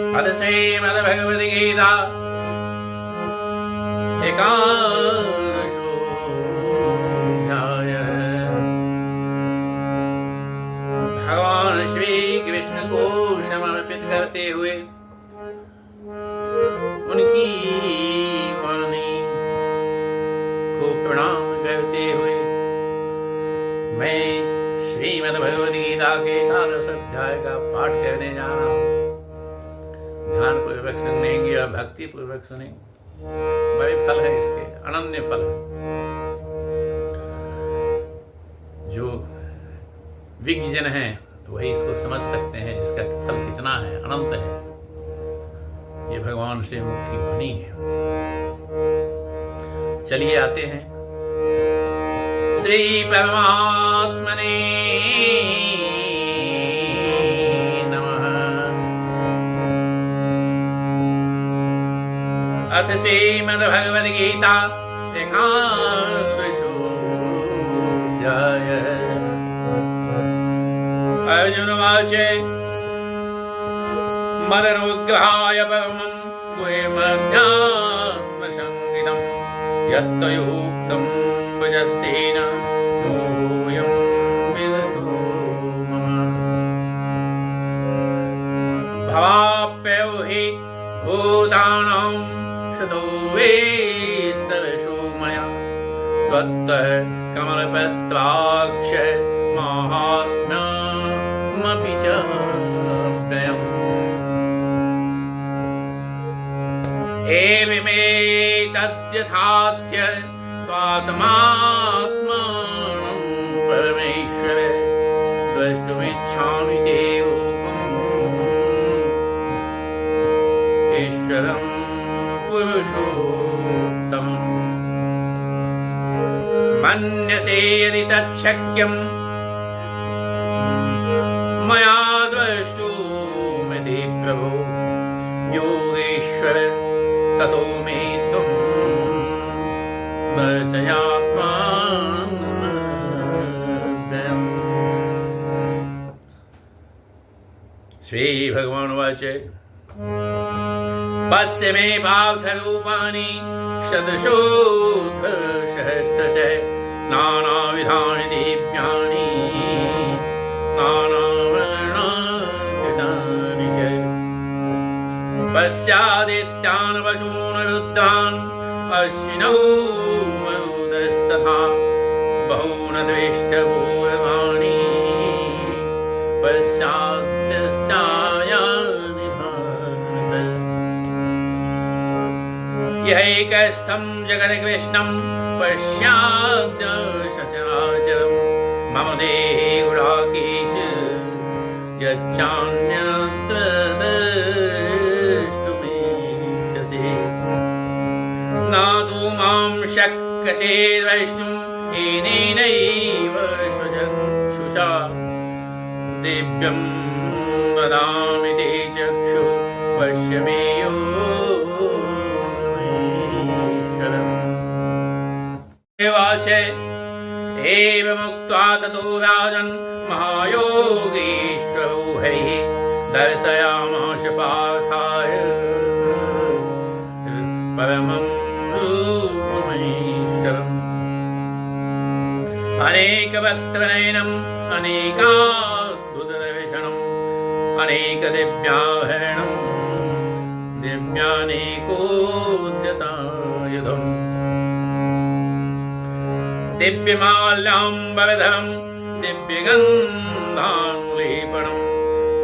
अथ श्रीमद्भगवद्गीता एकादशोऽध्याय। भगवान श्री कृष्ण को समर्पित करते हुए उनकी वाणी को प्रणाम करते हुए मैं श्रीमद्भगवद्गीता के एकादश अध्याय का पाठ करने जा रहा हूँ। ध्यान पूर्वक सुनेंगे और भक्ति पूर्वक सुनेंगे। बड़े फल है इसके, अनन्य फल है। जो विज्ञजन है वही इसको समझ सकते हैं, जिसका फल कितना है, अनंत है। ये भगवान से मुक्ति वाणी है। चलिए आते हैं। श्री परमात्मने अथ श्रीमद्भगवद्गीता एकादशोऽध्याय। अर्जुन उवाच मदनुग्रहाय परमं गुह्यमध्यात्मसंहितं यत्त्वयोक्तं वचस्तेन यूयं विदतो मम। भवाप्ययो हि भूतानां शतो वेस्तवशो मया त्वत्तः कमलपत्राक्ष माहात्म्यमपि च व्ययम्। एवमेतद्यथार्थ्य त्वात्मात्मानं परमेश्वर द्रष्टुमिच्छामि ते रूपम् ईश्वरम् पुरुषोत्तमम्। मन्यसे यदि तच्छक्यं मया द्रष्टुमिति प्रभो योगेश्वर ततो मे त्वं दर्शयात्मानमव्ययम्। श्री भगवान उवाच पश्य मे पार्थरूपाणि शतशोऽथसहस्रशः नानाविधानि दिव्यानि नानावर्णाकृतानि च। पश्यादित्यान् वसून् रुद्रान् अश्विनौ मरुतस्तथा बहून् द्वेष्टपूर्वाणि पश्चाद्यश्चायानि भारत। यैकस्थं जगत्कृष्णं पश्याद्यशचराचरं मम देहे गुडाकेश यच्चान्यत्र द्रष्टुमिच्छसि न तु मां शक्यसे द्रष्टुं येनैव स्वचक्षुषा दिव्यं ददामि ते चक्षु पश्य मे उवाच एवमुक्त्वा ततो राजन् महायोगेश्वरो हरिः दर्शयामास पार्थाय परमं रूपमैश्वरम्। अनेकवक्त्रनयनम् अनेकाद्भुतदर्शनम् अनेकदिव्याभरणम् दिव्यानेकोद्यतायुधम् दिव्यमाल्याम्बरधरं दिव्यगन्धानुलेपनं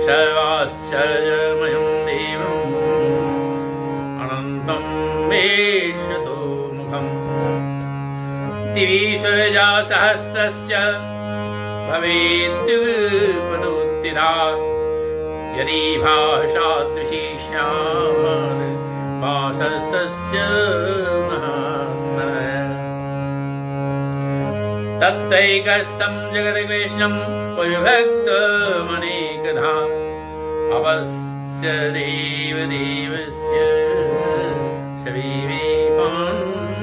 सर्वाश्चर्यमयं देवम् अनन्तं वेश्यतो मुखम्। दिवि सुरजा सहस्रस्य भवेद्युपदुत्थिता यदि भाषादृशी स्यात् वासस्तस्य महात्मनः। तत्रैकस्थं जगत्कृष्णं विभक्तमनेकधा अपश्य देवदेवस्य शरीरे पाण्डवस्तदा।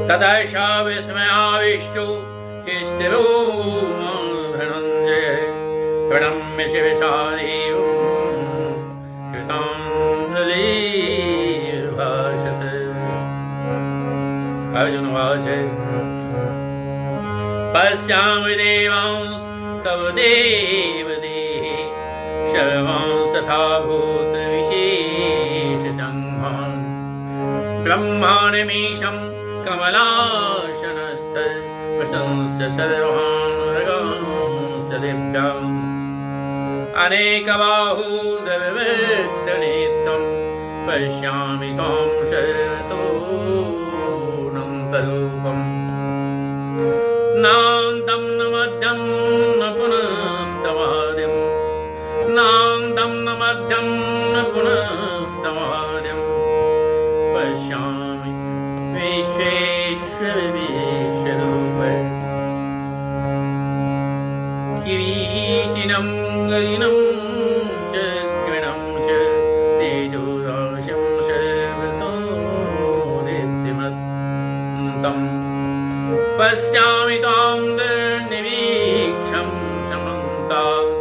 ततः विस्मयाविष्टो हिष्ठिरो धनञ्जय प्रणम्य शिवशादेवं कृताञ्जलिर्भाषत। अर्जुन उवाच पश्यामि देवांस्तव देवदेहे सर्वांस्तथा भूतविशेषसङ्घान् ब्रह्माण्डमीशं कमलासनस्थ प्रशंस्य सर्वान् मृगांश्च दिव्यान् अनेकबाहूदविवक्त्रनेत्रं पश्यामि त्वां सर्वतोऽनन्तरूपम् नान्तं न मध्यं न पुनस्तवादिं नान्तं न मध्यं न पुनस्तवादिं पश्यामि विश्वेश्वर विश्वरूप किरीटिनं गदिनं चक्रणं च तेजोराशिं सर्वतो दीप्तिमन्तम् पश्यामि त्वां निर्निवीक्षं समन्तात्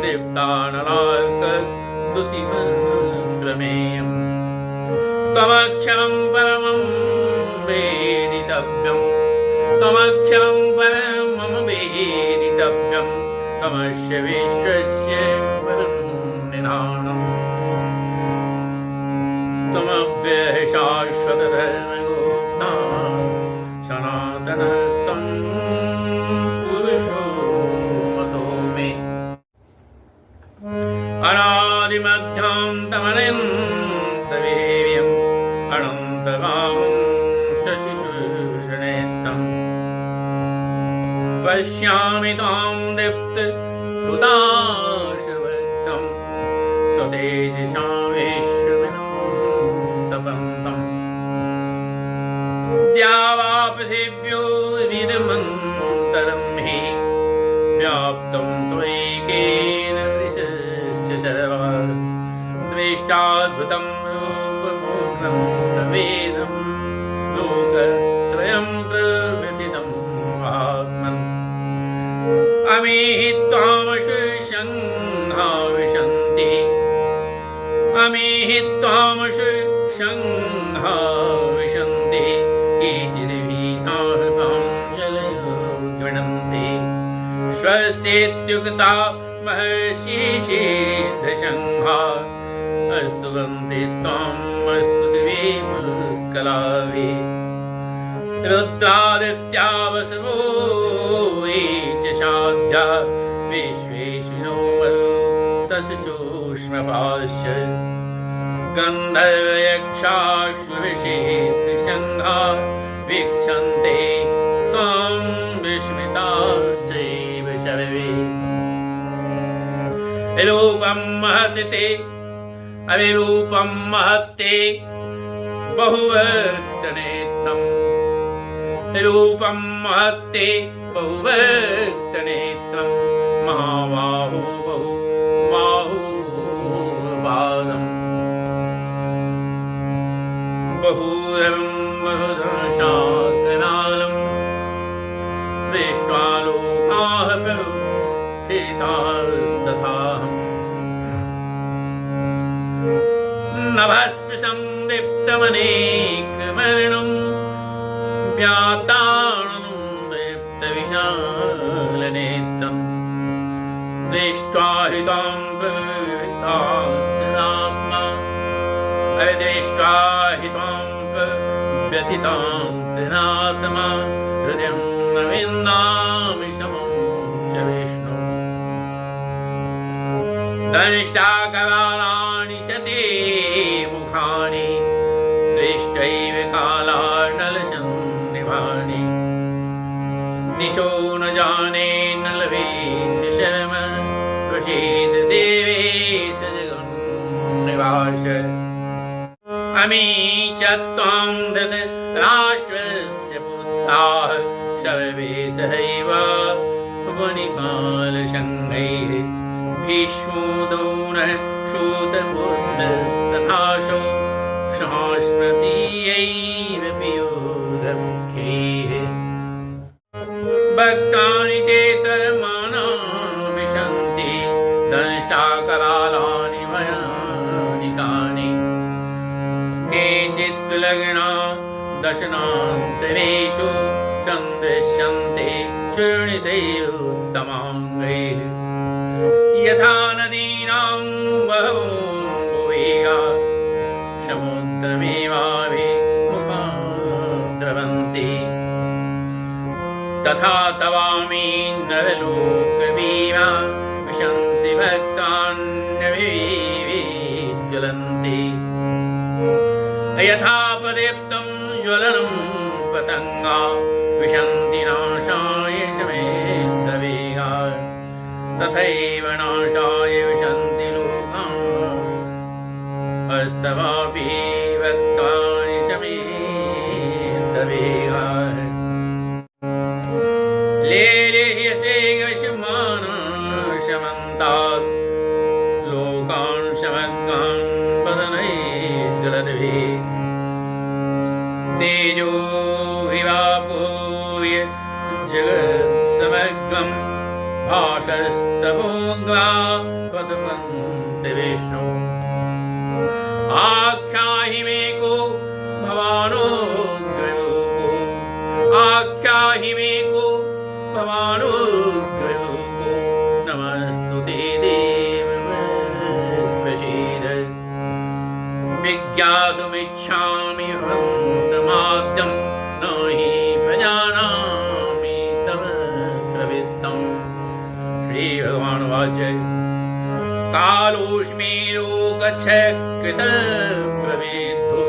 दीप्तानलार्कद्युतिमप्रमेयम् त्वमक्षरं परमं वेदितव्यं त्वमक्षरं परं मम वेदितव्यं त्वमस्य विश्वस्य परं निधानम् त्वमव्ययः शाश्वतधर्मगोप्ता सनातनस्तं पुरुषो मतो मे अनादिमध्यान्तमनन्तवीर्यम् अनन्तकामं शशिशूर्यनेत्रम् पश्यामि त्वां दीप्तहुताशवक्त्रं स्वतेजसा विश्वमिदन्तपन्तम् द्यावा पृथिव्यो विदमन्तरं हि व्याप्तं त्वयैकेन दृशश्च सर्वा द्वेष्टाद्भुतं रूपपूर्णं तवेदं लोकत्रयं प्रव्यथितं आत्मन् अमीहि त्वामशुशङ्घा विशन्ति अमीहि त्वामशुशङ्घा विशन्ति केचिद्भीताः प्राञ्जलयो गृह्णन्ति स्वस्तीत्युक्ता महर्षिसिद्धसङ्घा स्तुवन्ति त्वाम् स्तुतिवे पुष्कलावे रुद्रादित्या वसवो ये च साध्या विश्वेशिनो मरुतश्चोष्मपाश्च गन्धर्वयक्षाश्वविषेदृशङ्घा वीक्षन्ते त्वां विस्मिताश्चैव सर्वे रूपं महत् ते अविरूपं महत्ते बहुवक्त्रनेत्रम् रूपं महत्ते बहुवक्त्रनेत्रम् महाबाहो बहुबाहुपादम् बहुधरं बहुधशाकरालं दृष्ट्वा लोकाः प्रथितास्तथाहम् नभस्पृशं दीप्तमनेकवर्णं व्याताणं दीप्तविशालनेत्रम् दृष्ट्वा हि त्वां प्रव्यथितान्तरात्मा अदृष्ट्वा हि त्वां प्रव्यथितान्तरात्मा हृदयं न विन्दामि समं च विष्णु दंष्टाकरालानि च ते मुखानि दृष्ट्वैव कालानलसन्निभानि दिशो न जाने न लभे च शर्म प्रसीद देवेश जगन्निवास अमी च त्वां धृतराष्ट्रस्य पुत्राः सर्वे सहैव वनिकालसङ्घैः भीष्मो द्रोणः सूतपुत्रस्तथासौ सहस्रतीयैरपि योधमुख्यैः भक्तानि ते तर्माणा विशन्ति दंष्टाकरालानि भयानिकानि केचिद्लग्ना दशनान्तरेषु सन्दृश्यन्ते चूर्णिते उत्तमाङ्गैः यथा नदीनां बहवोवेगात् समुद्रमेवाभिमुखा द्रवन्ति तथा तवामि नरलोकवीरा विशन्ति भक्तान्यभिज्वलन्ति यथा प्रदीप्तं ज्वलनं पतङ्गा विशन्ति नाशाय शमेन्दवेगा तथैव नाशाय विशन्ति लोकाः अस्तवापि भक्तानि शमेन्दवेगा लेलेह्यसे गशमानशमन्तात् लोकान् समग्रान् वदनैर्जलद्भिः तेजो विवापोय जगत्समग्रं भाषस्तमोग्रा पतपन्ति विष्णु आख्याहि मे को भवानुग्ररूपो आख्याहि मे को भवानुग्ररूपो नमस्तुते देव प्रसीद विज्ञातुमिच्छामि भवन्तमाद्यं न हि प्रजानामि तव प्रवृत्तम् श्रीभगवानुवाच कालोऽस्मि लोकचक्रप्रवृद्धो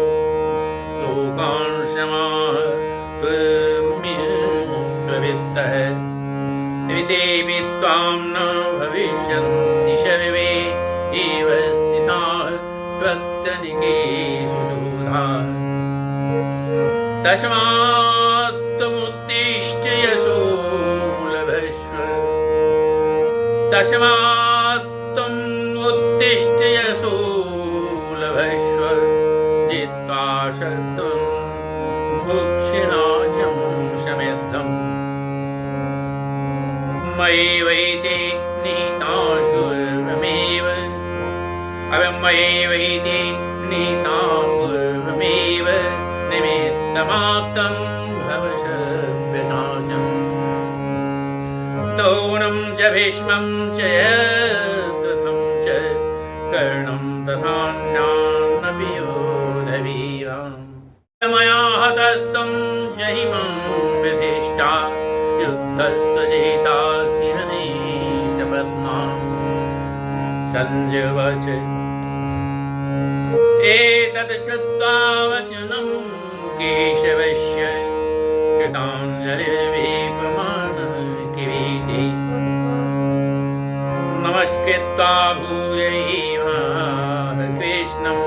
लोकान् प्रवृत्तः त्रितेऽपि त्वां न भविष्यन्ति सर्वे एव स्थिताः त्वत्तनिकेषु शोधाः तस्मात्त्वमुत्तिष्ठ यशो लभस्व तस्मात्त्वमुत्तिष्ठ यशो लभस्व जित्वा शत्रुं भुक्षिराजं समृद्धम् मयैवैते निहिताशुर्वमेव अवमयैवैते निहितापूर्वमेव निमित्तमात्रं भवशव्यनाशम् तौनं च भीष्मं च यत्रथं च कर्णं तथान्यानपि योधवीरान् मया हतस्तं जहिमं विधिष्ठा युद्धस्य जेतासि हनीशपत्नाम् सञ्जय उवाच एतत् श्रुत्वा वचनं केशवस्य कृताञ्जलिर्विप्रमाणः किरीटी नमस्कृत्वा भूयैवाह कृष्णं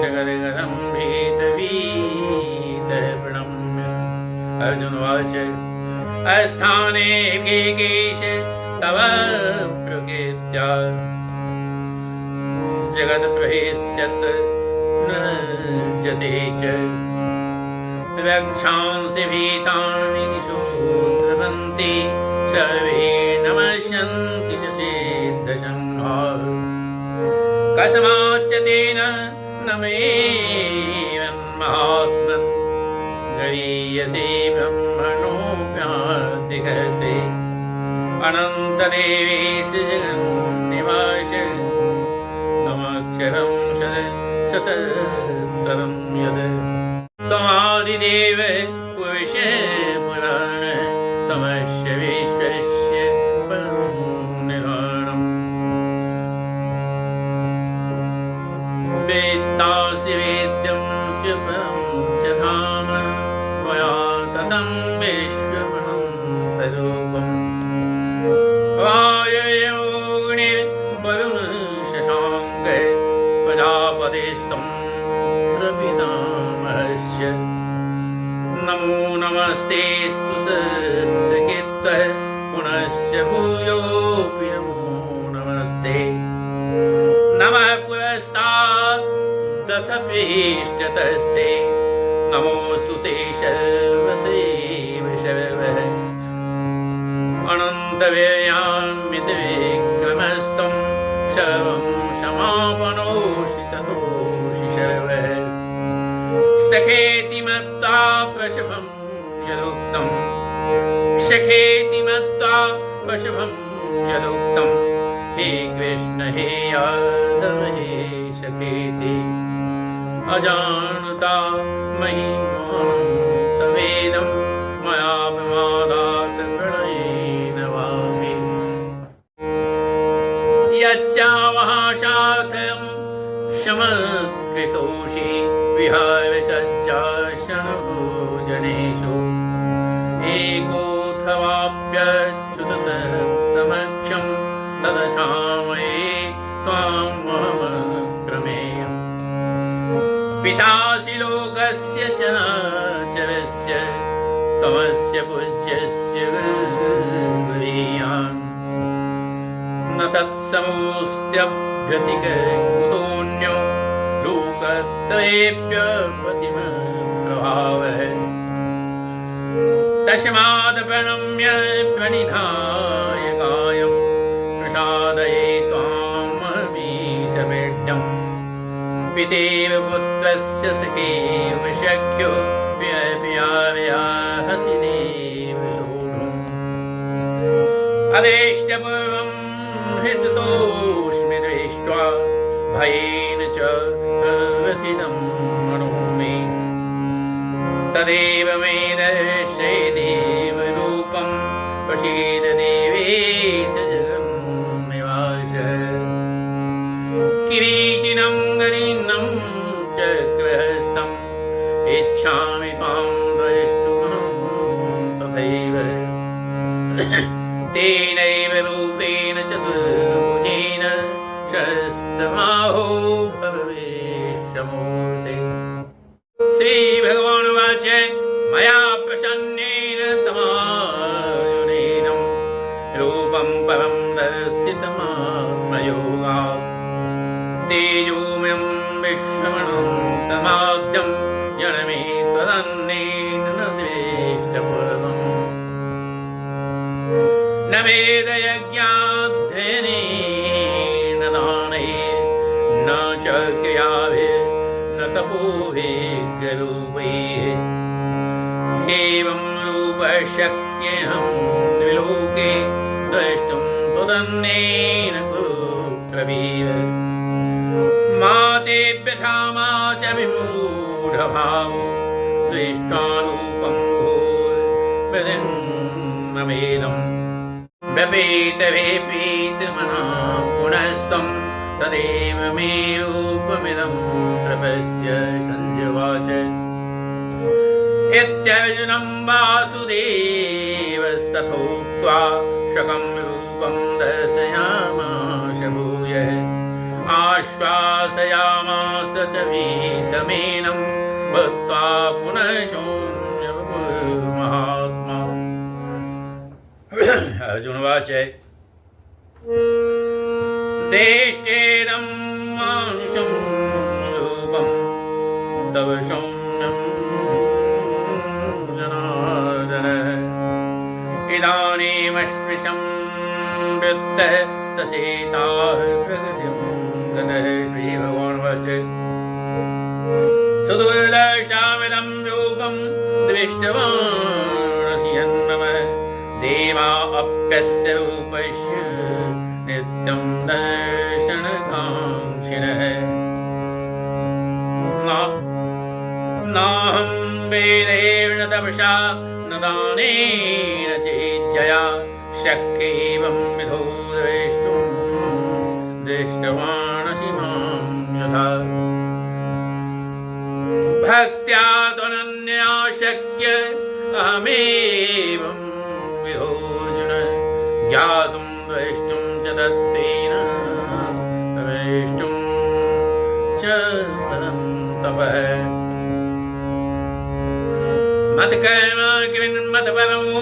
शगदगदं भीतभीतः प्रणम्य अर्जुन उवाच अस्थाने केकेश तव प्रकृत्या जगत्प्रहिष्यत् न जते च रक्षांसि भीतानि दिशो द्रवन्ति सर्वे नमस्यन्ति च सिद्धसङ्घाः कस्माच्च तेन न मेऽन्महात्मन् गरीयसे ब्रह्मणोऽप्यादिगते अनन्तदेवेश जगन्निवास त्वमक्षरं शततरं यत् त्वमादिदेव पुरुष पुराण त्वमस्य विश्वस्य परं निधानम् वेत्तासि वेद्यं च परं च धाम त्वया ततं विश्वमनन्तरूपम् वायुर्यमोऽग्निर्वरुणः प्रजापतिस्तं प्रपितामहस्य नमो नमस्तेऽस्तु सहस्रकृत्वः पुनश्च भूयोऽपि नमो नमस्ते नमः पुरस्तादथ पृष्ठतस्ते नमोऽस्तु ते सर्वदेव सर्वः अनन्तव्ययामितविक्रमस्तं प्रसवं समापनोषि ततोषि शर्वः सखेति मत्वा प्रसवं यदुक्तं सखेति मत्वा प्रसवं यदुक्तं हे कृष्ण हे यादव हे सखेति अजानता महिमानं तवेदं मया प्रमादात् प्रणयेन वापि यच्चावहासार्थं समकृतोषि विहाय सच्चाशनभोजनेषु एकोऽथवाप्यच्युत समक्षं तदशामये त्वामहमप्रमेयम् पितासि लोकस्य चराचरस्य त्वमस्य पूज्यस्य गुरीयान् न तत्समोऽस्त्यभ्यतिकुतोऽन्यो लोकत्रयेऽप्यप्रतिमप्रभावः तस्मात् प्रणम्य प्रणिधाय कायं प्रसादये त्वाममीशमेढ्यम् पितेव पुत्रस्य सखेव शक्यो हसिनेव सोढुम् अदेष्टपूर्वं हृषितोऽस्मि दृष्ट्वा भयेन च प्रव्यथितं मनो मे तदेव मे दर्शय देवरूपं प्रसीद देवेश जगन्निवास किरीटिनं गरीनं चक्रहस्तम् इच्छामि त्वां द्रष्टुमहं तथैव तेनैव रूपेण चतुर्भुजेन शस्तमाहो भवेशमूर्ते श्रीभगवानुवाच मया प्रसन्नेन तमायुनेनं रूपं परं दर्शितमात्मयोगात् तेजोमयं विश्वमनन्तमाद्यं जनमे त्वदन्येन न द्वेष्टपूर्वम् न वेदयज्ञाध्ययनेन दानैः न च क्रियाभिः न तपोभिर्गरूपैः एवं रूपशक्यहं त्रिलोके द्रष्टुं त्वदन्येन कुरुप्रवीर मा ते व्यथा मा च विमूढभावो दृष्ट्वा रूपं भूर्भृदन्नमेदम् व्यपेतवेपीतमना पुनस्त्वं तदेव मे रूपमिदं प्रपश्य सञ्जवाच इत्यर्जुनं वासुदेवस्तथोक्त्वा शकं रूपं दर्शयामास भूयः आश्वासयामास च वीतमेनं भूत्वा पुनः शून्यवपुर्महात्मा अर्जुनवाच देष्टेदं मानुषं रूपं तव सौम्यं जनार्दन इदानीमस्पृशं वृत्तः सचेताः प्रगतिं गतः श्रीभगवानुवाच सुदुर्दर्शमिदं रूपं दृष्टवानसि यन्मम देवा अप्यस्य रूपस्य नित्यं दर्शनकाङ्क्षिणः नाहं वेदेन तपसा न दानेन चेज्जया शक्येवं विधो द्रष्टुं दृष्टवानसि मां यथा भक्त्या त्वनन्या शक्य अहमेवं विधोऽर्जुन ज्ञातुं द्रष्टुं च दत्तेन द्रष्टुं च पदं तपः मत्कर्म किन्मत्परमो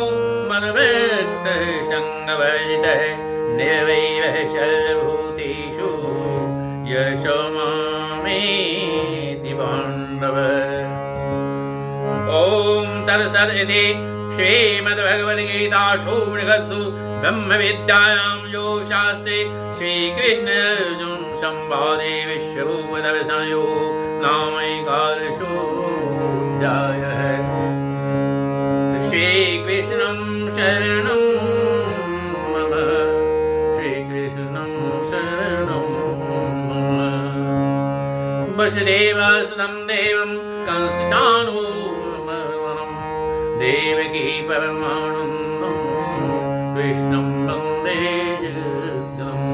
मद्भक्तः सङ्गवर्जितः निर्वैरः सर्वभूतेषु यशो मामेति पाण्डव। ॐ तत्सदिति श्रीमद्भगवद्गीतासु उपनिषत्सु ब्रह्म विद्यायां योग शास्त्रे श्री कृष्ण अर्जुन संवादे विश्वभूपदर्शनयो नामैकादशोऽध्यायः। श्री कृष्णं शरणं मम, श्री कृष्णं शरणं मम। वसुदेवसुतं देवं कंसचाणूरमर्दनं देवकी परमानन्दं कृष्णं वन्दे जगद्गुरुं।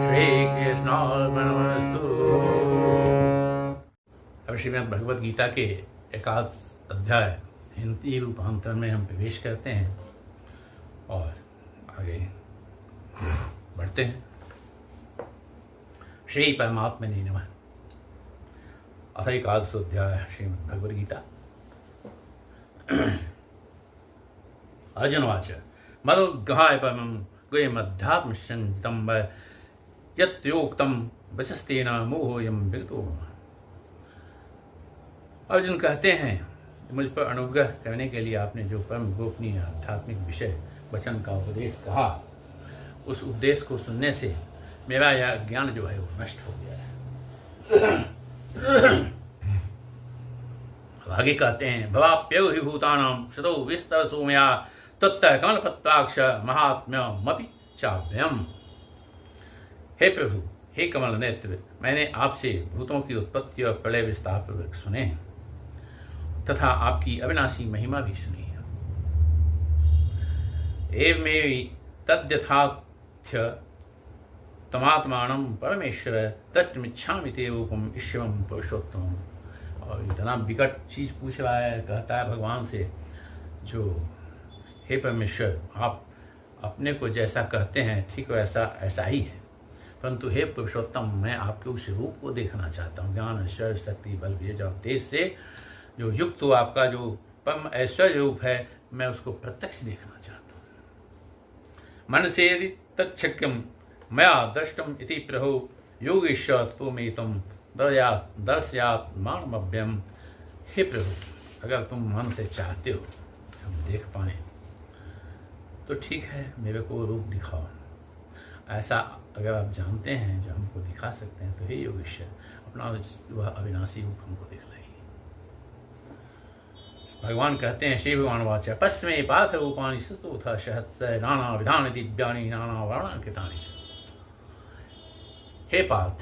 श्रीकृष्णार्पणमस्तु। अब श्रीमद् भगवद गीता के एकाद अध्याय हिंदी रूपांतर में हम प्रवेश करते हैं और आगे बढ़ते हैं। श्री परमात्मने नमः। अथ एकादशोऽध्याय श्रीमद् भगवद गीता। अर्जुनवाच मदोद्गाय परमं गुह्यमध्यात्मसंहितं वै यत्योक्तं वचस्तेन मोहोऽयं विगतो मम। अर्जुन कहते हैं, मुझ पर अनुग्रह करने के लिए आपने जो परम गोपनीय आध्यात्मिक विषय वचन का उपदेश कहा, उस उपदेश को सुनने से मेरा यह ज्ञान जो है वो नष्ट हो गया है। आगे कहते हैं, भवाप्यौ हि भूतानां शतो विस्तरसो मया त्वत्तः कमलपत्राक्ष महात्म्यमपि चाव्ययम्। हे प्रभु, हे कमल नेत्र, मैंने आपसे भूतों की उत्पत्ति और प्रलय विस्तार पूर्वक सुने तथा आपकी अविनाशी महिमा भी सुनी है। एवमेवि तद्यथाख्य तमात्मानं परमेश्वर तत्मिच्छामि ते रूपम ईश्वरं पुरुषोत्तमम्। और इतना विकट चीज पूछ रहा है, कहता है भगवान से, जो हे परमेश्वर, आप अपने को जैसा कहते हैं ठीक वैसा ऐसा ही है, परंतु हे पुरुषोत्तम, मैं आपके उस रूप को देखना चाहता हूँ। ज्ञान ऐश्वर्य शक्ति बल बीज और तेज से जो युक्त हो आपका जो परम ऐश्वर्य रूप है, मैं उसको प्रत्यक्ष देखना चाहता हूँ। मन से यदि तच्छक्यम मया दृष्टम इति प्रभो योगेश्वर त्वमेतं दर्शयात्मानमभ्यम। हे प्रभु, अगर तुम मन से चाहते हो हम देख पाए तो ठीक है, मेरे को रूप दिखाओ। ऐसा अगर आप जानते हैं जो हमको दिखा सकते हैं, तो हे योगेश्वर, अपना वह अविनाशी रूप हमको दिखलाइए। भगवान कहते हैं, श्री भगवान वाच पश्चिमे पार्थ रूपाणि सतोथ सहस्र नाना विधानि दिव्यानि नाना वर्णांकितानि च। हे पार्थ,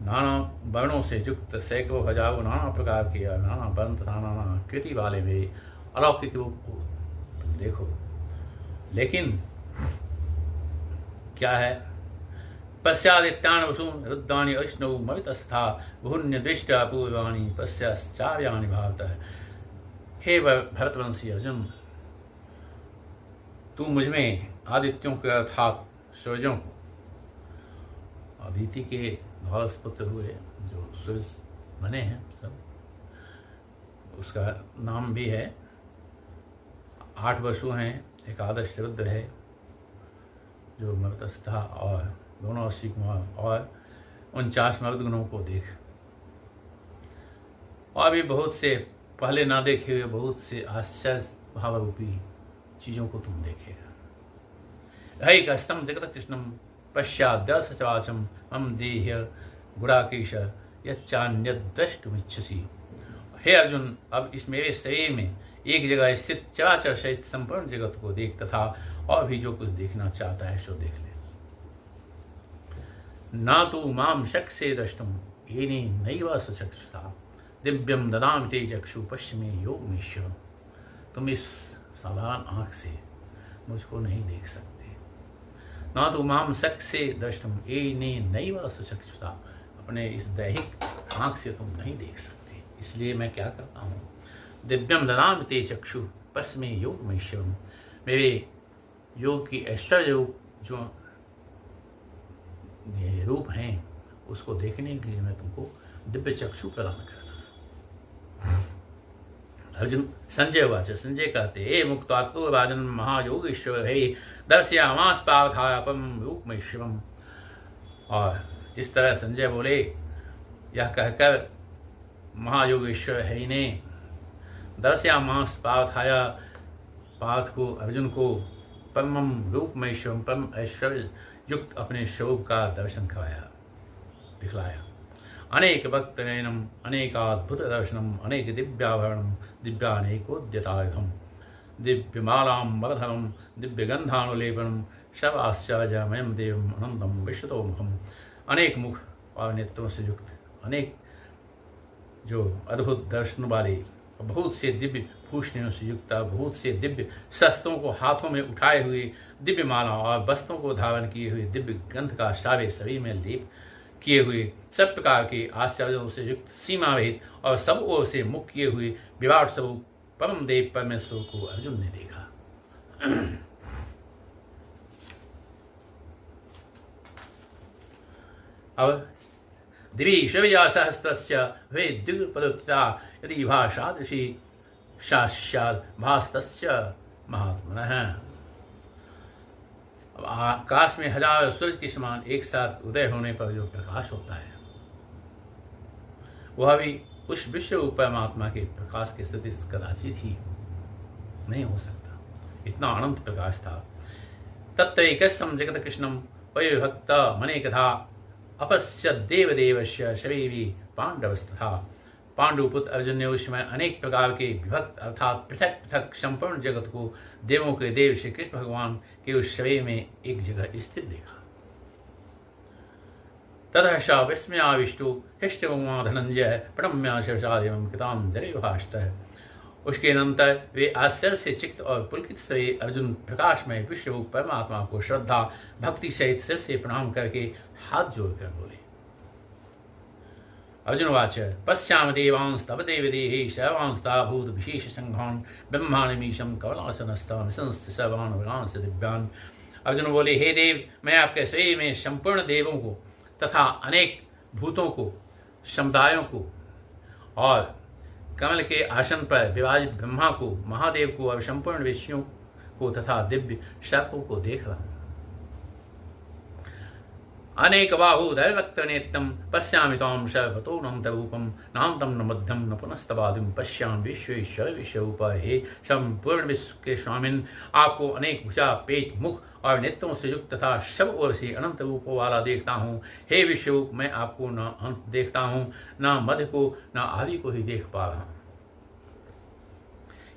नाना वर्णों से युक्त सैकड़ों हजारों नाना प्रकार के नाना वर्ण तथा नाना आकृति वाले मेरे अलौकिक रूप को तुम देखो। लेकिन क्या है, पश्चादित्यान वसून रुद्राणि अश्नौ मवितस्था बहुन्य दृष्टा पूर्वाणि पश्चाचार्याणि भारत। हे भरतवंशी अर्जुन, तू मुझ में आदित्यों के अर्थात सूर्यों को, अदिति के द्वादश पुत्र हुए जो सूर्य बने हैं सब, उसका नाम भी है। 8 वसु हैं, एकादश रुद्र है जो मर्तस्था और दोनों 80 कुमार और 49 मर्द गुणों को देख। और भी बहुत से पहले ना देखे हुए बहुत से आश्चर्य भावरूपी चीज़ों को तुम देखेगा। हई कस्तम जगत कृष्णम पश्चाद्यसवाचम मम देह्य गुड़ाकेश यच्चान्यद्रष्टुमिच्छसि। हे अर्जुन, अब इस मेरे शरीर में एक जगह स्थित चराचर सहित संपूर्ण जगत को देख तथा और भी जो कुछ देखना चाहता है सो देख ले। ना तो माम शक्से द्रष्टुम येने नैव सचक्षुषा दिव्यम ददामि ते चक्षु पश्चिमे योगमीश्वरम्। तुम इस साधारण आँख से मुझको नहीं देख सकते। ना तो माम शक्से द्रष्टुम येने नैव सचक्षुषा, अपने इस दैहिक आँख से तुम नहीं देख सकते। इसलिए मैं क्या करता हूँ, दिव्यम ददामि ते चक्षु पश्चिमे योगमीश्वरम्, मेरे योग की ऐश्वर्य जो रूप हैं उसको देखने के लिए मैं तुमको दिव्य चक्षु प्रदान करता हूँ। अर्जुन संजय वाच, संजय कहते, हे मुक्तात्तो राजन महायोगेश्वर हे दर्शयामास पार्थापम रूपमेश्वरम्। और इस तरह संजय बोले, यह कहकर महायोगेश्वर है ने दर्शयामास पार्थाया, पार्थ को, अर्जुन को परमम रूपमय शिवम परम ऐश्वर्य युक्त अपने स्वरूप का दर्शन कराया, दिखलाया। अनेक भक्त नयनम अनेकाद्भुत दर्शनम अनेक दिव्याभरणम दिव्यानेकोद्यतायुधम दिव्यमालां वरधरम दिव्यगंधानुलेपनम सर्वाश्चर्यमयं देवम अनंतम विश्वतोमुखम। अनेक मुख और नेत्रों से युक्त, अनेक जो अद्भुत दर्शन वाले, बहुत से दिव्य भूषणों से युक्त, बहुत से दिव्य शस्त्रों को हाथों में उठाए हुए, दिव्य माला और वस्त्रों को धारण किए हुए, दिव्य गंध का सारे शरीर में लेप किए हुए, सब प्रकार के आश्चर्यों से युक्त, सीमा रहित और सब ओर से मुक्त किए हुए विराट स्वरूप परम देव परमेश्वर को अर्जुन ने देखा। अब दिवी शव्या सहस्त्रस्य वे द्विपदुत्ता यदि भाषादृशि साक्षात् भास्तस्य महात्मनः। अब आकाश में हजार सूर्य के समान एक साथ उदय होने पर जो प्रकाश होता है, वह भी उस विश्व परमात्मा के प्रकाश के स्थिति कदाचित ही नहीं हो सकता। इतना अनंत प्रकाश था। तत्रैकस्थं जगत कृष्णं परिभक्त मनेकधा अपश्य देवदेवस्य शरीरी पांडवस्तथा। पांडुपुत्र अर्जुन ने उस समय अनेक प्रकार के विभक्त अर्थात पृथक पृथक संपूर्ण जगत को देवों के देव श्री कृष्ण भगवान के उस शरीर में एक जगह स्थित देखा। ततः स विस्मयाविष्टो हृष्टभूमा धनंजय प्रणम्य शिरसादेवं कृतांजलिर्भाषतः। उसके अनंतर वे आश्चर्य से चित्त और पुलकित से अर्जुन प्रकाशमय विश्व परमात्मा को श्रद्धा भक्ति सहित सिर से प्रणाम करके हाथ जोड़कर बोले। अर्जुन वाच पश्याम देवांस तव देवदेहि सर्वांस्ता भूत विशेष संघान ब्रह्मांडमीशम कमलासनस्ता संस्त सर्वान विलांस दिव्यान। अर्जुन बोले, हे देव, मैं आपके शरीर में संपूर्ण देवों को तथा अनेक भूतों को, समुदायों को और कमल के आसन पर विराजित ब्रह्मा को, महादेव को और संपूर्ण ऋषियों को तथा दिव्य सर्पों को देख रहा हूं। अनेक बाहु दैवक्त नेत्रम पश्यामि ताम सर्वतोऽनंत रूपम नान्तं न मध्यम न पुनस्तवादिम पश्यामि विश्वेश्वर विश्वरूप। हे संपूर्ण विश्व के स्वामिन, आपको अनेक भुजा, पेट, मुख और नेत्रों से युक्त तथा सब ओर से अनंत रूपों वाला देखता हूँ। हे विश्वरूप, मैं आपको न अंत देखता हूँ, न मध्य को, न आदि को ही देख पा रहा हूँ।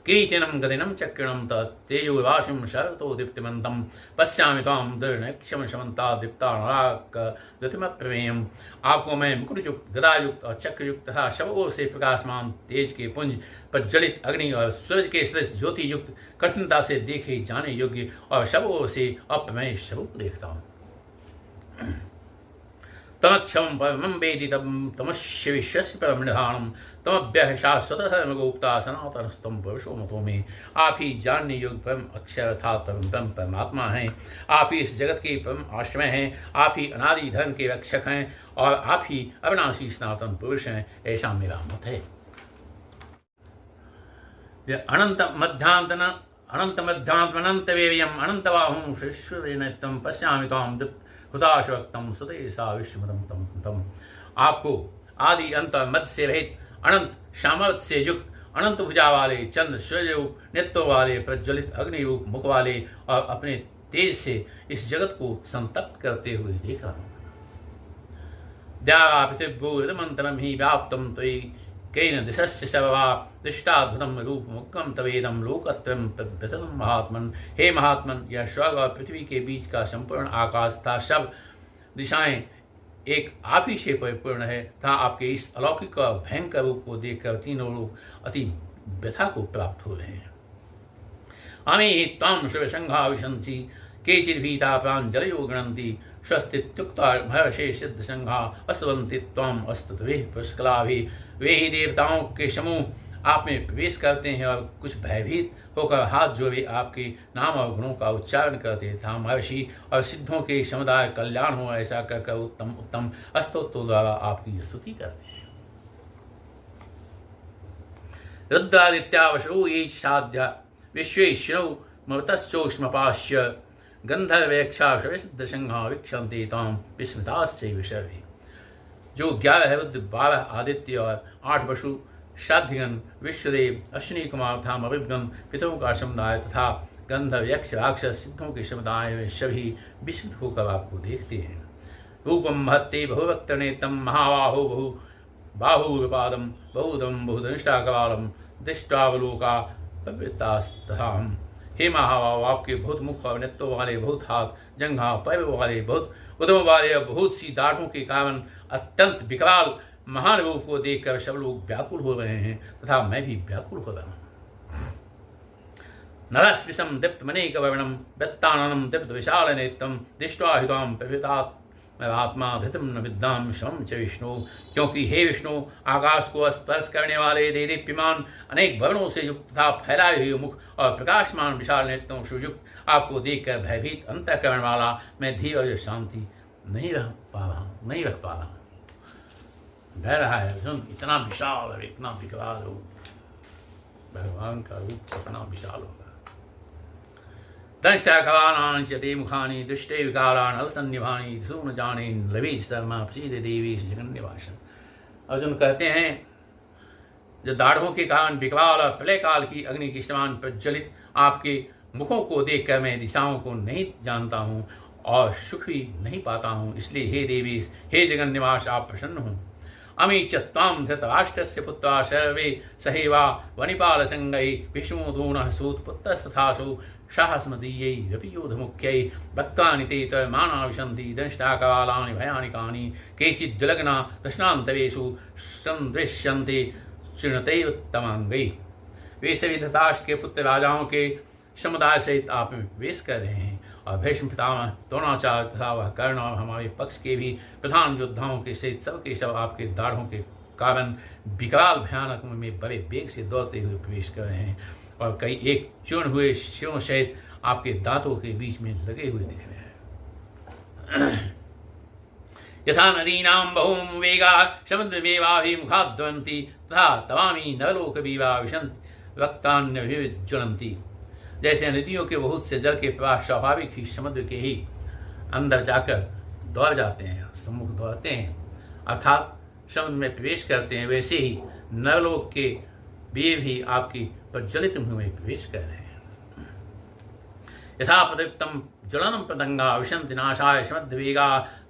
कीर्तनम गदिनम चक्रणम तेजोवासिम शरतो दीप्तिमंतम पश्यामि ताम दृढ़क्षम शमंता दीप्ता नराक गतिमप्रमेयम। आपको मैं मुकुटयुक्त, गदायुक्त और चक्रयुक्त तथा सब ओर से प्रकाशमान तेज के पुंज, प्रज्वलित अग्नि और सूरज के सदृश ज्योति युक्त, कठिनता से देखे जाने योग्य और सब ओर से अप्रमेय स्वरूप देखता हूँ। तमक्षम परमं वेदि तमस्य विश्वस्य परम निधानम तमभ्यः शाश्वत धर्मगोप्ता सनातनस्तम पुरुषो मतो में। आप ही जानने योग्य परम अक्षर अर्थात परम ब्रह्म परमात्मा हैं। आप ही इस जगत के परम आश्रय हैं। आप ही अनादि धर्म के रक्षक हैं और आप ही अविनाशी सनातन पुरुष हैं। ऐसा मेरा मत है। अनंत मध्यांत वेव्यम अनंत बाहुं शिष्यम पश्यामि ताम हुताशक्तम सुतेसा विश्वमदम तम। आपको आदि अंत मध्य से रहित अनंत सामर्थ्य से युक्त, अनंत भुजा वाले, चंद्र सूर्य रूप नेत्रों वाले, प्रज्वलित अग्नि रूप मुख वाले और अपने तेज से इस जगत को संतप्त करते हुए देखा। द्यावापितृभूरिदमंतरम ही व्याप्तम त्वयि केन दिशस्य सर्वा दृष्टाद्भुतम रूप मुक्कम तवेदम लोकत्रयं प्रभृतम महात्मन। हे महात्मन, यह स्वर्ग और पृथ्वी के बीच का संपूर्ण आकाश था, सब दिशाएं एक आप ही से परिपूर्ण है तथा आपके इस अलौकिक और भयंकर रूप को देखकर तीनों लोग अति व्यथा को प्राप्त हो रहे हैं। अमे त्वां शिवसंघा विशंति केचिद्भीता प्राञ्जलयो गणन्ति स्वस्तित्युक्ता भयशे सिद्ध संघा अस्तवंति त्वाम अस्तुतवे पुष्कलाभिः। वे ही देवताओं के समूह आप में प्रवेश करते हैं और कुछ भयभीत होकर हाथ जोड़े आपके नाम और गुणों का उच्चारण करते तथा महर्षि और सिद्धों के समुदाय कल्याण हो ऐसा कहकर उत्तम उत्तम स्तोत्रों द्वारा आपकी स्तुति करते हैं। रुद्रादित्यावशो ये साध्य विश्वेश्वरौ ममतश्चोष्मपाश्य गंधर्वेक्षा सिद्ध संघा वीक्षन्ते ताम विस्मृताश्चैव विषर्वे। जो 11 रुद्र, 12 आदित्य और 8 वसु, साध्यगण, विश्वदेव, अश्विनी कुमार तथा मरुद्गण, पितरों का समुदाय तथा गंधर्व यक्ष राक्षस सिद्धों के समुदाय में सभी विस्मित होकर आपको देखते हैं। रूपम महत्ते बहुवक्त नेतम महाबाहो बहु बाहुपादम बहुदम बहुधनिष्ठा कपालम दृष्टावलोका पवितास्तम। हे महाबाहो, आपके बहुत मुख और नेत्रों वाले, बहुत हाथ जंघा पैर वाले, बहुत उदम वाले और बहुत सी दाढ़ों के कारण अत्यंत विकराल महान रूप को देखकर सब लोग व्याकुल हो रहे हैं तथा मैं भी व्याकुल हो रहा हूँ। नरस्पृशम दीप्त मनेक वर्णम वृत्ताननम दीप्त विशाल नेत्रम दृष्ट्वा हृदयम प्रभृतात् आत्मा धृतम न विद्याम शम च विष्णु। क्योंकि हे विष्णु, आकाश को स्पर्श करने वाले देदीप्यमान अनेक वर्णों से युक्त तथा फैलाए हुए मुख और प्रकाशमान विशाल नेत्रों से युक्त आपको देखकर भयभीत अंतःकरण वाला मैं धीरज शांति नहीं रख पा रहा हूँ। बह रहा है अर्जुन, इतना विशाल और इतना विकराल रूप, भगवान का रूप कितना विशाल होगा। दंष्टाकलानांचते मुखानि दुष्टे विकारान् अलसन्निभानि दिशो न जाने लवीज शर्मा प्रसीद देवी जगन्निवासन। अर्जुन कहते हैं, जो दाढ़ों के कारण विकराल और प्रलय काल की अग्नि के समान प्रज्वलित आपके मुखों को देखकर मैं दिशाओं को नहीं जानता हूँ और सुख भी नहीं पाता हूँ। इसलिए हे देवी, हे जगन्निवास, आप प्रसन्न हूँ। अमी च त्वां धृतराष्ट्रस्य पुत्रा सर्वे सहेवा वनिपाल संगै विष्णु दूनः सूतपुत्रस्तथासु साहस्मदीयै योधमुख्यै भक्तानि ते तमाना विशन्ति दंष्टाकालानि भयानिकानि केचिद्विलग्ना दशनान्तरेषु सन्दृश्यन्ते शृणुते उत्तमांगै। वे सभी धृतराष्ट्र के पुत्र राजाओं के समुदाय सहित आप में प्रवेश कर रहे हैं और भीष्म पितामह द्रोणाचार्य तथा वह कर्ण और हमारे पक्ष के भी प्रधान योद्धाओं के सहित सबके सब आपके दाढ़ों के कारण विकराल भयानक में बड़े वेग से दौड़ते हुए प्रवेश कर रहे हैं और कई एक चूर्ण हुए शिरों सहित आपके दांतों के बीच में लगे हुए दिख रहे हैं। यथा नदीनां बहुम वेगा समुद्रमेवाभिमुखाद्वन्ति तथा तवामी नवलोकविवा विशन्ति रक्तान्यभिज्वलन्ति। जैसे नदियों के बहुत से जल के प्रवाह स्वाभाविक ही समुद्र के ही अंदर जाकर दौड़ जाते हैं, सम्मुख दौड़ते हैं अर्थात समुद्र में प्रवेश करते हैं, वैसे ही नवलोक के वीर भी आपकी प्रज्वलित मुह में प्रवेश कर रहे हैं। यथा प्रदीप्तम ज्वलनम पतंगा विशन्ति नाशाय समुद्रवेगा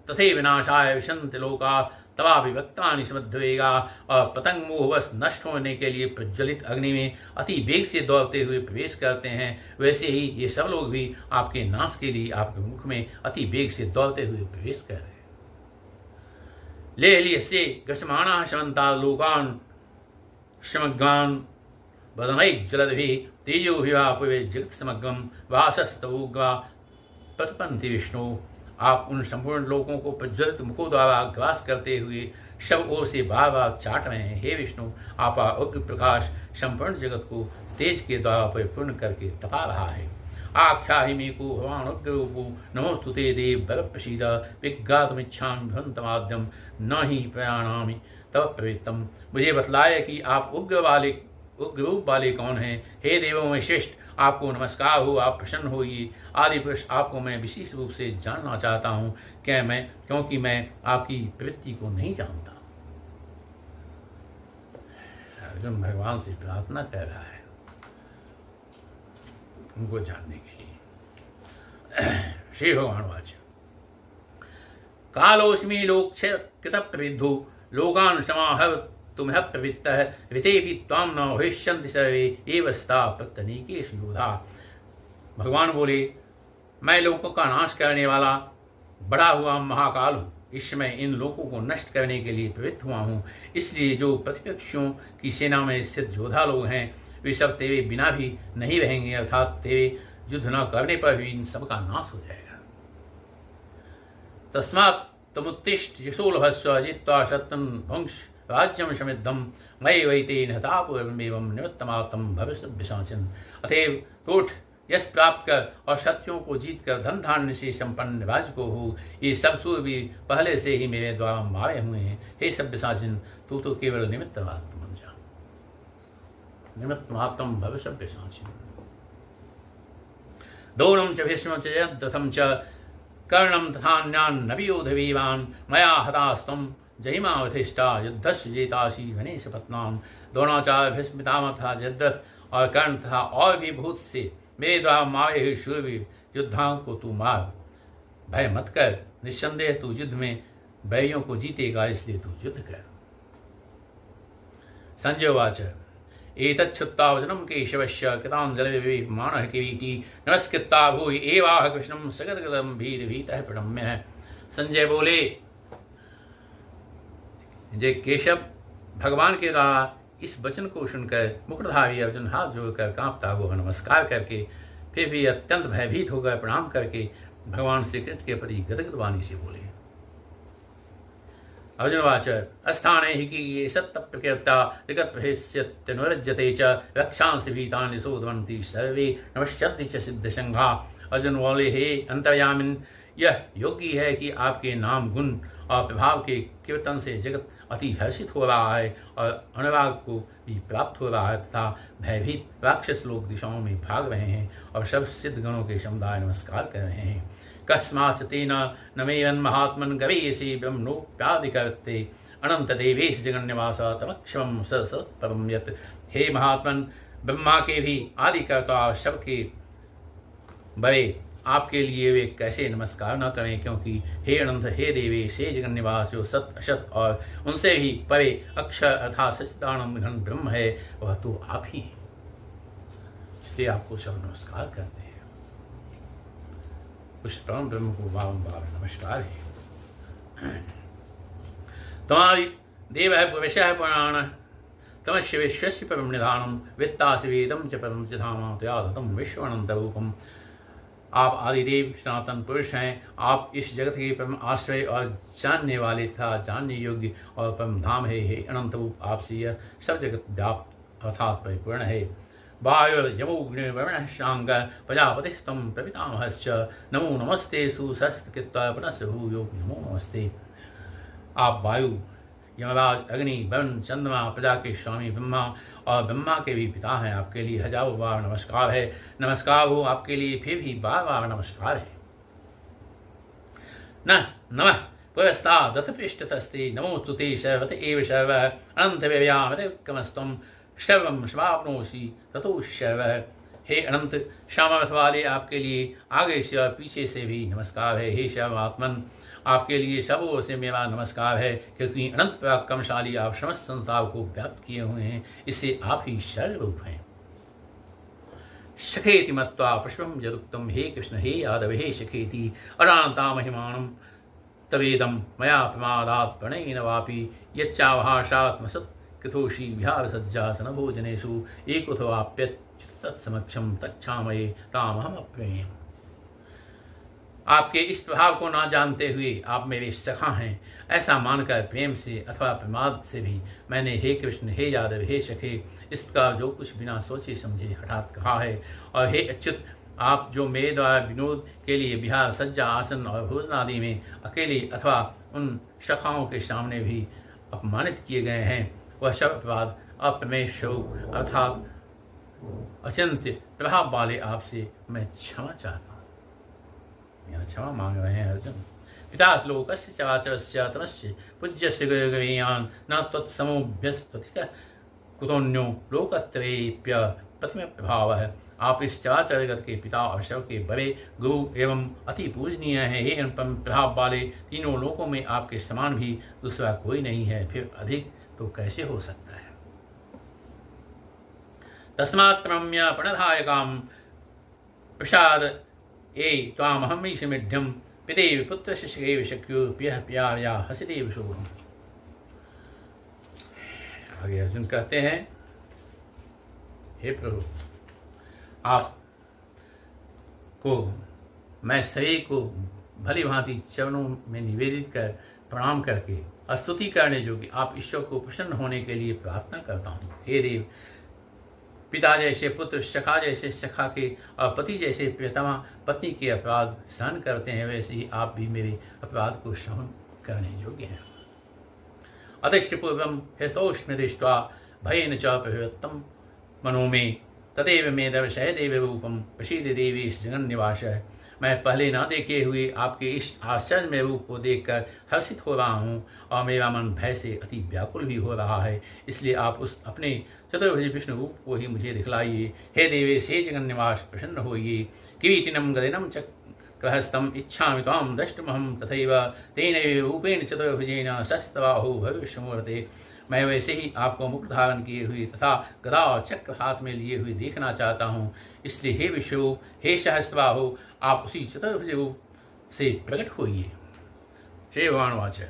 तथे विनाशाय विशन्ति लोका तवा विभक्तानि समुद्रवेगा। और पतंग मोहवश नष्ट होने के लिए प्रज्वलित अग्नि में अति वेग से दौड़ते हुए प्रवेश करते हैं, वैसे ही ये सब लोग भी आपके नाश के लिए आपके मुख में अति वेग से दौड़ते हुए प्रवेश कर रहे हैं। लेहलियस्य गशमाना शमन्ता लोकान् समग्रान् वदनैज्ज्वलद्भिः तेजोभिवापवे जगत् समग्रं वासस्तवोग्रा प्रतिपन्ति विष्णु। आप उन संपूर्ण लोगों को प्रज्वलित मुखों द्वारा ग्रास करते हुए सब ओर से बार बार चाट रहे हैं। हे विष्णु, आपका उग्र प्रकाश संपूर्ण जगत को तेज के द्वारा परिपूर्ण करके तपा रहा है। आख्याहि मे को भवान उग्र रूपो नमोस्तुते देव बल प्रसीद विज्ञातमिच्छामि भवन्तमाद्यं न हि प्रयाणामि तव प्रवृत्तम। मुझे बतलाया कि आप उग्र रूप वाले कौन हैं। हे देवों में श्रेष्ठ, आपको नमस्कार हो, आप प्रसन्न होइए। आदि पुरुष, आपको मैं विशेष रूप से जानना चाहता हूँ क्योंकि मैं आपकी प्रवृत्ति को नहीं जानता। अर्जुन भगवान से प्रार्थना कर रहा है उनको जानने के लिए। श्री भगवान वाच कालोस्मि लोकक्षय कृत प्रविद्धो लोकान् समाहव तुम्ह प्रवृत्तः ऋतेऽपि त्वां न भविष्यन्ति सर्वे एव स्था प्रत्यनीकेषु योधा। भगवान बोले, मैं लोगों का नाश करने वाला बड़ा हुआ महाकाल हूँ। इस समय इन लोगों को नष्ट करने के लिए प्रवृत्त हुआ हूँ। इसलिए जो प्रतिपक्षियों की सेना में स्थित योद्धा लोग हैं वे सब तेरे बिना भी नहीं रहेंगे, अर्थात तेरे युद्ध न करने पर भी इन सबका नाश हो जाएगा। तस्मात् तमुत्तिष्ठ यशोलभस्व जित्वा शत्रं भुङ्क्ष राज्यम समृद्धम मयि वैते नतापुरमेवं निमित्तमात्रं भविष्यद्भिशाचन। अतएव तो उठ, यश प्राप्त कर और शत्रुओं को जीत कर धन धान्य से संपन्न राज्य को हो। ये सब सूरवीर पहले से ही मेरे द्वारा मारे हुए हैं। हे सभ्यसाचिन, तू तो केवल निमित्त मात्र बन जा। निमित्त मात्रम भविष्यद्भिशाचन। द्रोणं च भीष्मं च जयद्रथं च कर्णं तथान्यान् नभियोधवीवान् मया हतास्त्वं जहिमावधिष्ठा युद्धस्य जेतासी गणेश पत्नाम। द्रोणाचार्य, भीष्म पितामह तथा जयद्रथ और कर्ण तथा और भी बहुत से मेरे द्वारा मारे हुए शूरवीर योद्धाओं को तू मार, भय मत कर, निस्संदेह तू युद्ध में बैरियों को जीतेगा, इसलिए तू युद्ध कर। संजय उवाच एतच्छ्रुत्वा वचनं केशवस्य कृताञ्जलिर्विमानः किरीटी नमस्कृत्वा भूय एवाह कृष्णं सगद्गदं भीतः प्रणम्य। संजय बोले, जय केशव, भगवान के द्वारा इस वचन को सुनकर मुकुटधारी अर्जुन हाथ जोड़कर कांपता हुआ नमस्कार करके फिर भी अत्यंत भयभीत होकर प्रणाम करके भगवान श्री कृष्ण के प्रति गदगद वाणी से बोले। अर्जुनवाच अस्थाने हि की सत्तप्रकृता विगतभविष्यत्यनुरज्यते च रक्षांसि भीतानि सोधवन्ति सर्वे नमश्चन्ति च सिद्धसंघा। अर्जुन बोले, हे अंतर्यामिन, यह योग्य है कि आपके नाम गुण और प्रभाव के कीर्तन से जगत अति हर्षित हो रहा है और अनुराग को भी प्राप्त हो रहा है तथा भयभीत राक्षस लोग दिशाओं में भाग रहे हैं और सब सिद्ध गणों के समुदाय नमस्कार कर रहे हैं। कस्मात् तेन नमेवन् महात्मन् गवेषि ब्रह्मणोप्यादिकर्ते अनंत देवेश जगन्निवास तमक्षमं सत्परं यत्। हे महात्मन, ब्रह्मा के भी आदिकर्ता सबके बड़े आपके लिए वे कैसे नमस्कार न करें, क्योंकि हे अनंत, हे देवेश, हे जगन्निवास, जो सत असत और उनसे भी परे अक्षर अर्थात सच्चिदानंद घन ब्रह्म है, वह तो आप ही हैं, इसलिए आपको सब नमस्कार करते हैं। उस परम ब्रह्म को बारंबार नमस्कार है। तुम्हारी देव है विषय पुराण तमस्य विश्वस्य परम निधानम वित्तासि वेदम च परम च धाम तयातम विश्वानंद रूपम। आप आदिदेव सनातन पुरुष हैं। आप इस जगत के परम आश्रय और जानने वाले तथा जानने योग्य और परम धाम है। हे अनंत रूप, आपसे यह सब जगत व्याप्त अर्थात परिपूर्ण है। वायुर्यमोऽग्निर्वरुणः शांग प्रजापतिस्त्वं प्रपितामहश्च नमो नमस्ते सुसहस्रकृत्वा पुनः भूयो नमो नमस्ते। आप वायु, यमराज, अग्नि, वरुण, चंद्रमा, प्रजा के स्वामी ब्रह्मा और ब्रह्मा के भी पिता हैं। आपके लिए हजारों बार नमस्कार है। नमस्कार हो आपके लिए फिर भी बार बार नमस्कार है। न नमः पुरस्तादथपृष्ठतस्ते नमोस्तुते सर्वत एव सर्व अनंत व्ययामतकमस्त्वं सर्वं स्वाप्नोषि ततोषि सर्व। हे अनंत सामर्थ वाले, आपके लिए आगे से और पीछे से भी नमस्कार है। हे सर्वात्मन, आपके लिए सब ओर से मेरा नमस्कार है, क्योंकि अनंत पराक्रमशाली आप समस्त संसार को व्याप्त किए हुए हैं, इससे आप ही सर्वरूप हैं। सखेति मत्वा पुष्पम यदुक्तम, हे कृष्ण, हे यादव, हे सखेति अरान्ता महिमानं तवेदं मया प्रमादात् प्रणयेन वापि यच्चावहासात्मसत् कृतोषि विहार सज्जासन भोजनेषु एकोऽथवाप्यच्युत तत्समक्षं तच्छामये तामहम अप्रेम। आपके इस प्रभाव को ना जानते हुए आप मेरे सखा हैं, ऐसा मानकर प्रेम से अथवा प्रमाद से भी मैंने हे कृष्ण, हे यादव, हे सखे इस प्रकार जो कुछ बिना सोचे समझे हठात कहा है। और हे अच्युत, आप जो मेरे द्वारा विनोद के लिए विहार सज्जा आसन और भोजन आदि में अकेले अथवा उन सखाओं के सामने भी अपमानित किए गए हैं, वह सब अपराध अप्रमेय स्वरूप अर्थात अचिंत्य प्रभाव वाले आपसे मैं क्षमा चाहता हूँ। यहाँ क्षमा मांग रहे हैं अर्जुन। पिता श्लोकस्य चराचरस्य तनस्य पूज्यस्य गुरुगवीयान् न त्वत्समोऽभ्यस्त्वधिकः कुतोऽन्यो लोकत्रयेऽप्य प्रथम प्रभावः। आप इस चराचर जगत के पिता और शव के बड़े गुरु एवं अति पूजनीय हैं। हे अनुपम प्रभाव वाले, तीनों लोकों में आपके समान भी दूसरा कोई नहीं है, फिर अधिक तो कैसे हो सकता है। तस्मात् प्रणम्य प्रणधायकाम प्रसाद ए त्वामहमीशमिढ्यं पितेव पुत्रस्य शिवेव शक्यो प्यः प्यार्या हसिदेव शोभम्। आगे अर्जुन कहते हैं, हे प्रभु, आप को मैं शरीर को भली भांति चरणों में निवेदित कर प्रणाम करके स्तुति करने योग्य आप ईश्वर को प्रसन्न होने के लिए प्रार्थना करता हूँ। हे देव, पिता जैसे पुत्र, सखा जैसे सखा के और पति जैसे प्रियतमा पत्नी के अपराध सहन करते हैं, वैसे ही आप भी मेरे अपराध को सहन करने योग्य हैं। अदृष्टपूर्वम हृतोष्ण दृष्ट्वा भयेन च प्रवृत्तं मनो में तदेव मे दर्शय देव रूपम प्रसीद देवी जगन्निवास। मैं पहले न देखे हुए आपके इस आश्चर्यमय रूप को देखकर हर्षित हो रहा हूँ और मेरा मन भय से अति व्याकुल भी हो रहा है। इसलिए आप उस अपने चतुर्भुज विष्णु रूप को ही मुझे दिखलाइए। हे देवे से जगन्निवास प्रसन्न होइए। किरीटिनं गदिनं चक्रहस्तम् इच्छामि त्वां द्रष्टुमहं तथैव तेनैव रूपेण चतुर्भुजेन सहस्रबाहु भविष्यमूर्ते। मैं वैसे ही आपको मुक्त धारण किए हुए तथा गदा और चक्र हाथ में लिए हुए देखना चाहता हूँ। इसलिए हे विष्णु, हे सहस्रबाहु, आप उसी चतुर्भुज रूप से प्रकट होइए। श्री भगवान वाच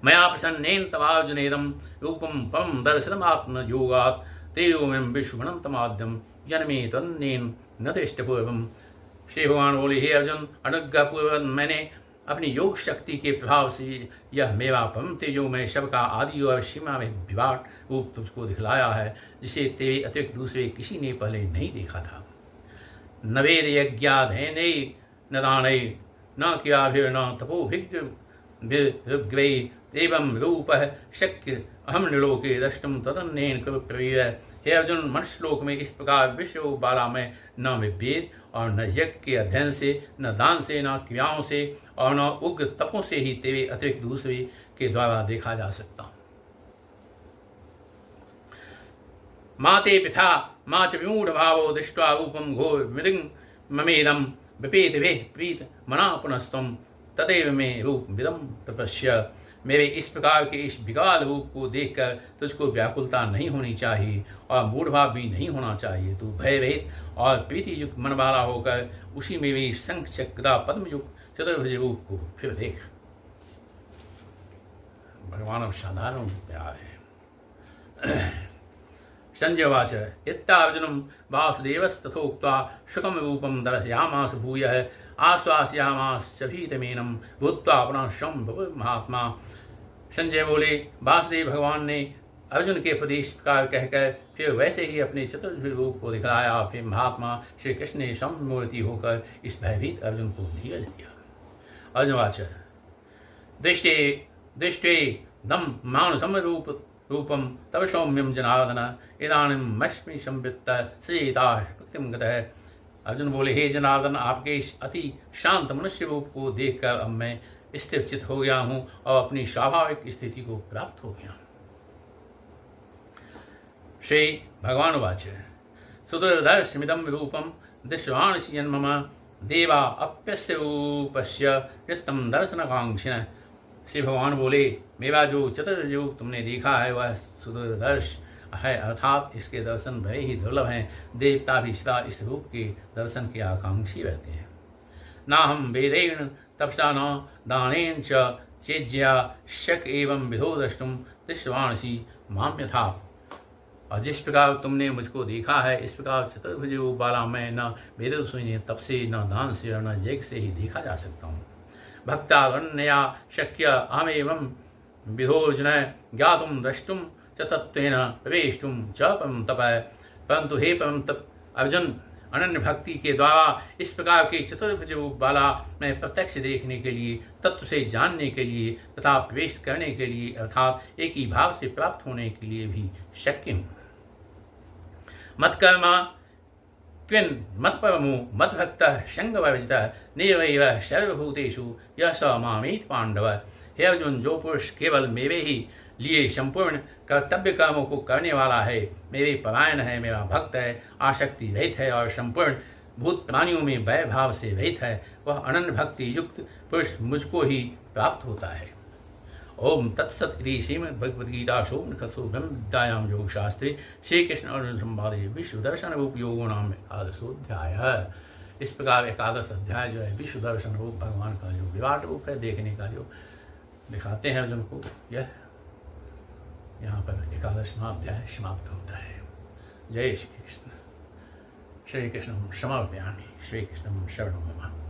मया प्रसन्नेन तवार्जुनेदं रूपं परं दर्शनमात्मयोगात् तेयोमें विश्वभनन्तमाद्यं जन्मे तन्नेन न दृष्टपूर्वम्। श्री भगवान बोले, हे अर्जुन, अनुग्रह पूर्वक मैंने अपनी योग शक्ति के प्रभाव से यह मेरा परम तेजोमय सबका आदि और सीमा में विराट रूप तुझको दिखलाया है, जिसे तेरे अतिरिक्त दूसरे किसी ने पहले नहीं देखा था। न वेद यज्ञाधैने न दानै न क्रियाभिर्न तपोभिग्रै एवं रूपः शक्य अहम निलोके द्रष्टुम तदन्येन कृपया। हे अर्जुन, मनुष्य लोक में इस प्रकार विश्व बाला में न वेद और न यज्ञ के अध्ययन से, न दान से, न क्रियाओं से और न उग्र तपों से ही तेरे अतिरिक्त दूसरे के द्वारा देखा जा सकता। माते पिता मा च विमूढ़ भावो दृष्ट्वा रूपम घोर मृदंग ममेदम विपेत वे प्रीत मना पुनस्तम तदेव में रूप विदम प्रपश्य। मेरे इस प्रकार के इस विकराल रूप को देखकर तुझको व्याकुलता नहीं होनी चाहिए और मूढ़भाव भी नहीं होना चाहिए। तू भयरहित और प्रीति युक्त मन वाला होकर उसी मेरे शंख चक्र पद्म युक्त चतुर्भुज रूप को फिर देख। भगवान अब साधारण प्यार है। संजय वाच इत्यार्जुनं वासुदेवस्तथोक्त्वा शुकं रूपं दर्शयामास भूयः आश्वासयामास भीतमेनं भूत्वा पुनः शं महात्मा। संजय बोले, वासुदेव भगवान ने अर्जुन के प्रति इस प्रकार कहकर फिर वैसे ही अपने चतुर्भुज रूप को दिखलाया। फिर महात्मा श्री कृष्ण ने सम्मूर्ति होकर इस भयभीत अर्जुन को धीरज दिया। अर्जुन वाच दृष्टे दृष्टे दम मानसम रूपम तव सौम्यम जनार्दन इदानीमस्मि संवृत्त सचेतां गतः। अर्जुन बोले, हे जनार्दन, आपके इस अति शांत मनुष्य रूप को देखकर अब मैं स्थिर चित्त हो गया हूँ और अपनी स्वाभाविक स्थिति को प्राप्त हो गया। श्री भगवान वाच सुदुर्दर्शमिदं रूपं दृश्यमाणसि मम देवा अप्यस्य रूपस्य नित्यं दर्शनकांक्षिणः। श्री भगवान बोले, मेरा जो चतुर्भुज रूप तुमने देखा है वह सुदूरदर्श है, अर्थात इसके दर्शन भय ही दुर्लभ हैं। देवता भी सदा इस रूप के दर्शन के आकांक्षी रहते हैं। ना हम वेदेन तपसा न दानेन च चेज्या शक एवं विधो द्रष्टुम दृश्यमाणसि माम यथा। और जिस प्रकार तुमने मुझको देखा है, इस प्रकार चतुर्भुज रूप वाला मैं न वेद सुने तप से, न दान से और न यज्ञ से ही देखा जा सकता हूँ। भक्तागण्या शक्य अहमेवं विधोर्जुन ज्ञातुं द्रष्टुं च तत्त्वेन प्रवेष्टुं च परं तपः। परंतु हे परम तप अर्जुन, अनन्य भक्ति के द्वारा इस प्रकार के चतुर्भुज रूप वाला मैं प्रत्यक्ष देखने के लिए, तत्व से जानने के लिए तथा प्रवेश करने के लिए अर्थात एक ही भाव से प्राप्त होने के लिए भी शक्य हूँ। मत्कर्मा क्विन मत्परमो मद्भक्तः संगवर्जितः निर्वैरः सर्वभूतेषु यः स मामेति पांडव। हे अर्जुन, जो पुरुष केवल मेरे ही लिए संपूर्ण कर्तव्य कर्मों को करने वाला है, मेरे परायण है, मेरा भक्त है, आसक्ति रहित है और संपूर्ण भूत प्राणियों में वै भाव से रहित है, वह अनन्य भक्ति युक्त पुरुष मुझको ही प्राप्त होता है। ओम तत्सत इति श्रीमद्भगवद्गीतासु उपनिषत्सु ब्रह्मविद्यायां योगशास्त्रे श्री कृष्ण अर्जुन संवादे विश्व दर्शन रूप योगो नाम एकादशोऽध्याय। इस प्रकार एकादश अध्याय जो है विश्व दर्शन रूप भगवान का जो विराट रूप है, देखने का जो दिखाते हैं अर्जुन को, यह यहाँ पर एकादशवां अध्याय समाप्त होता है। जय श्री कृष्ण। श्री कृष्ण समर्पयामि। श्री कृष्ण शरणं मम।